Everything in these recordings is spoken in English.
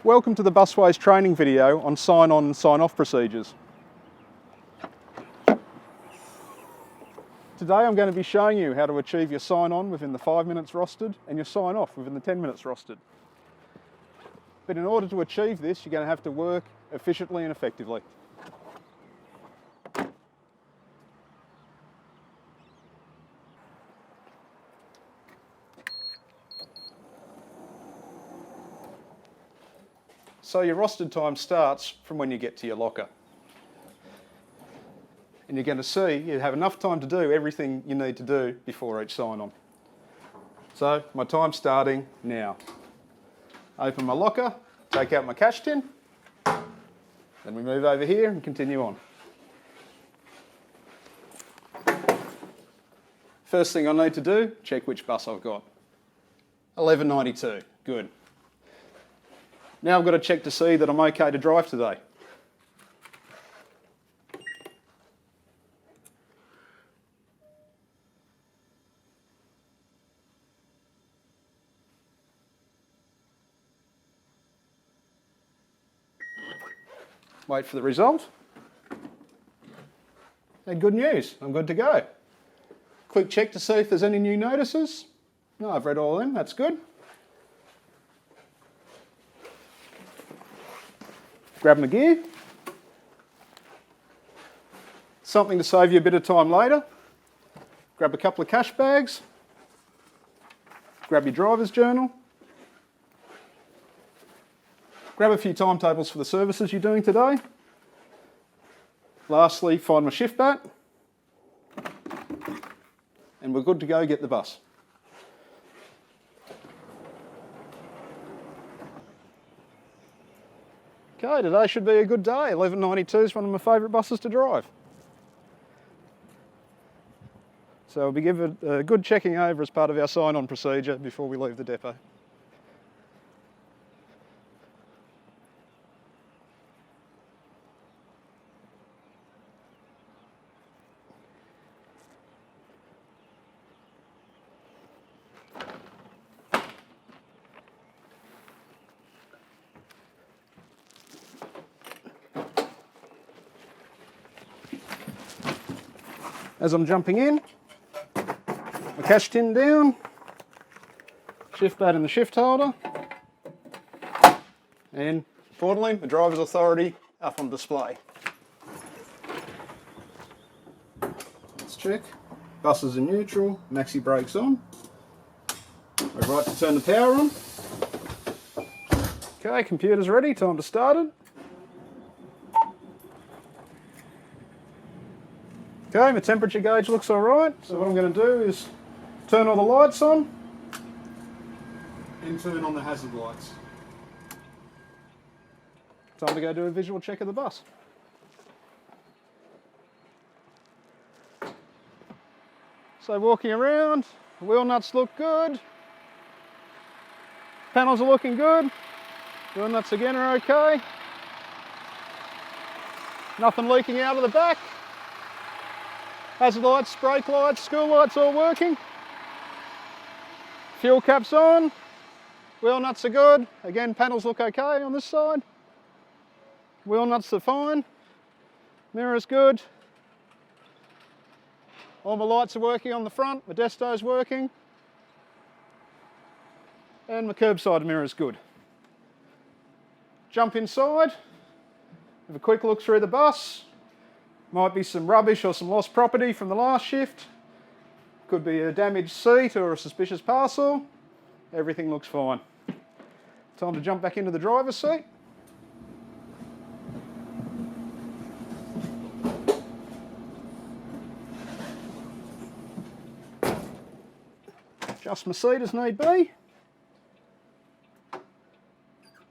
Welcome to the Busways training video on sign-on and sign-off procedures. Today I'm going to be showing you how to achieve your sign-on within the 5 minutes rostered and your sign-off within the 10 minutes rostered. But in order to achieve this, you're going to have to work efficiently and effectively. So your rostered time starts from when you get to your locker. And you're going to see you have enough time to do everything you need to do before each sign-on. So my time's starting now. Open my locker, take out my cash tin, then we move over here and continue on. First thing I need to do, check which bus I've got. 11:92, good. Now I've got to check to see that I'm okay to drive today. Wait for the result. And good news, I'm good to go. Quick check to see if there's any new notices. No, I've read all of them, that's good. Grab my gear. Something to save you a bit of time later. Grab a couple of cash bags. Grab your driver's journal. Grab a few timetables for the services you're doing today. Lastly, find my shift bat. And we're good to go get the bus. Okay, today should be a good day. 11:92 is one of my favourite buses to drive. So we'll be given a good checking over as part of our sign-on procedure before we leave the depot. As I'm jumping in, my cash tin down, shift bat in the shift holder, and importantly, the driver's authority up on display. Let's check. Buses in neutral, maxi brakes on. We're right to turn the power on. Okay, computer's ready, time to start it. Okay, my temperature gauge looks alright, so what I'm going to do is turn all the lights on and turn on the hazard lights. Time to go do a visual check of the bus. So walking around, the wheel nuts look good, panels are looking good, wheel nuts again are okay, nothing leaking out of the back. Hazard lights, brake lights, school lights all working. Fuel cap's on. Wheel nuts are good. Again, panels look okay on this side. Wheel nuts are fine. Mirror's good. All my lights are working on the front. My desto's working. And my curbside mirror's good. Jump inside. Have a quick look through the bus. Might be some rubbish or some lost property from the last shift. Could be a damaged seat or a suspicious parcel. Everything looks fine. Time to jump back into the driver's seat. Adjust my seat as need be.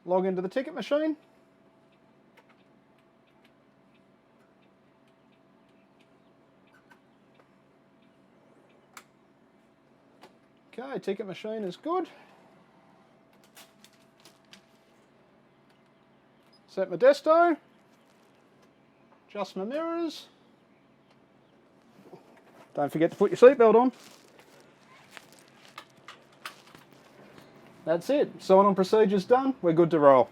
Log into the ticket machine. Okay, ticket machine is good. Set my desto. Adjust my mirrors. Don't forget to put your seatbelt on. That's it. Sign-on procedure's done. We're good to roll.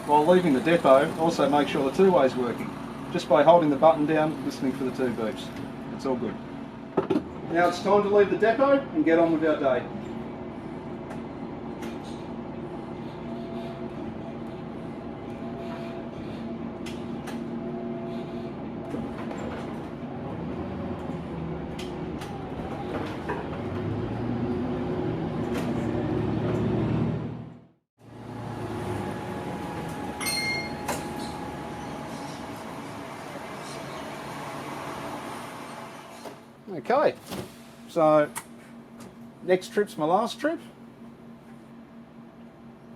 while leaving the depot, also make sure the two-way's working. Just by holding the button down, listening for the two beeps. It's all good. Now it's time to leave the depot and get on with our day. Okay, so next trip's my last trip,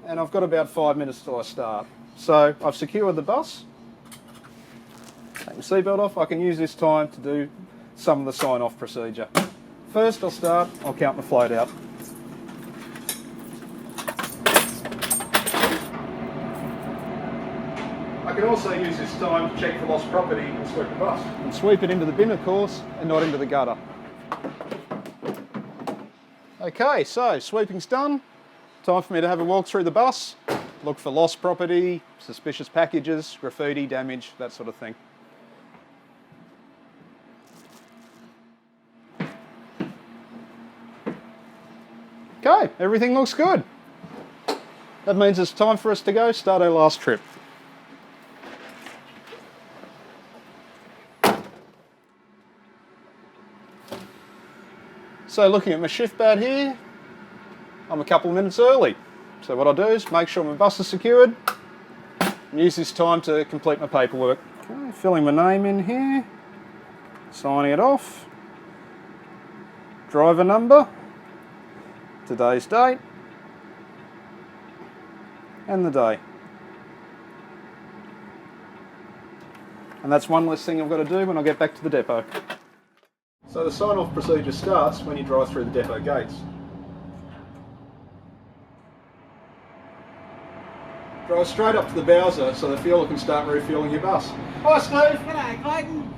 and I've got about 5 minutes till I start. So I've secured the bus, take my seatbelt off. I can use this time to do some of the sign-off procedure. First I'll count my float out. I can also use this time to check for lost property and sweep the bus. And sweep it into the bin, of course, and not into the gutter. Okay, so sweeping's done. Time for me to have a walk through the bus, look for lost property, suspicious packages, graffiti, damage, that sort of thing. Okay, everything looks good. That means it's time for us to go start our last trip. So looking at my shift bad here, I'm a couple of minutes early. So what I'll do is make sure my bus is secured and use this time to complete my paperwork. Okay, filling my name in here, signing it off, driver number, today's date, and the day. And that's one less thing I've got to do when I get back to the depot. So the sign-off procedure starts when you drive through the depot gates. Drive straight up to the Bowser so the fueler can start refueling your bus. Hi Steve! G'day Clayton!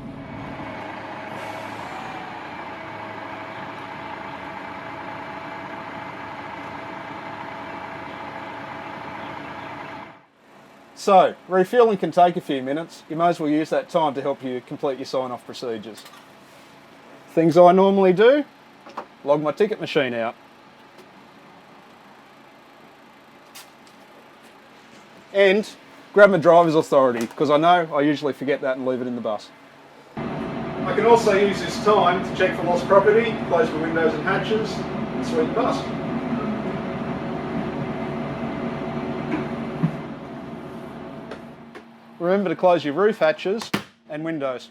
So, refueling can take a few minutes. You may as well use that time to help you complete your sign-off procedures. Things I normally do, log my ticket machine out. And grab my driver's authority, because I know I usually forget that and leave it in the bus. I can also use this time to check for lost property, close my windows and hatches, and sweep the bus. Remember to close your roof hatches and windows.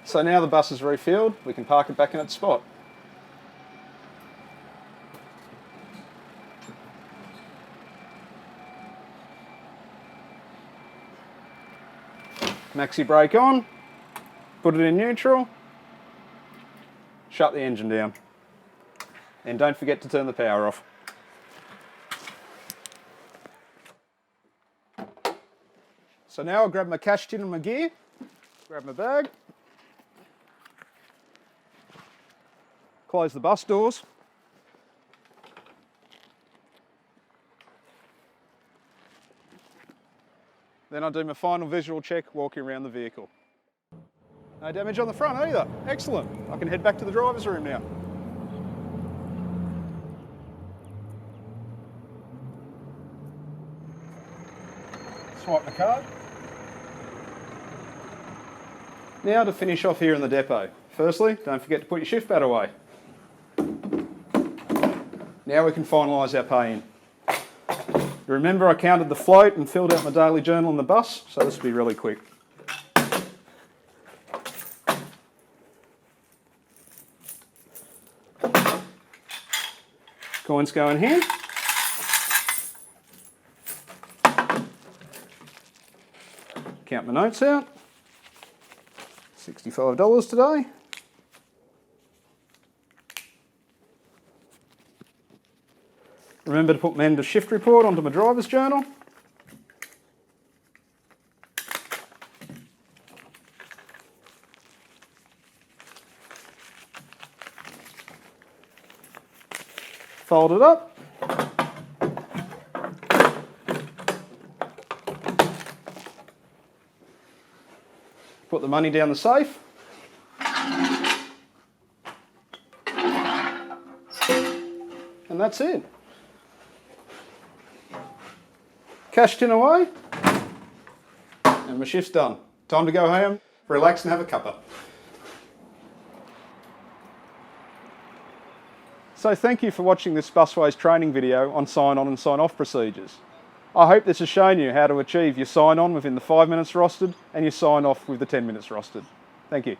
So now the bus is refueled, we can park it back in its spot. Maxi brake on, put it in neutral, shut the engine down, and don't forget to turn the power off. So now I'll grab my cash tin and my gear, grab my bag, close the bus doors, then I'll do my final visual check walking around the vehicle. No damage on the front either. Excellent. I can head back to the driver's room now. Swipe the card. Now to finish off here in the depot. Firstly, don't forget to put your shift bat away. Now we can finalise our pay-in. Remember I counted the float and filled out my daily journal in the bus, so this will be really quick. Coins go in here. Count my notes out. $65 today. Remember to put my end of shift report onto my driver's journal. Fold it up. Put the money down the safe. And that's it. Cashed in away. And my shift's done. Time to go home, relax and have a cuppa. So thank you for watching this Busways training video on sign-on and sign-off procedures. I hope this has shown you how to achieve your sign-on within the 5 minutes rostered and your sign-off with the 10 minutes rostered. Thank you.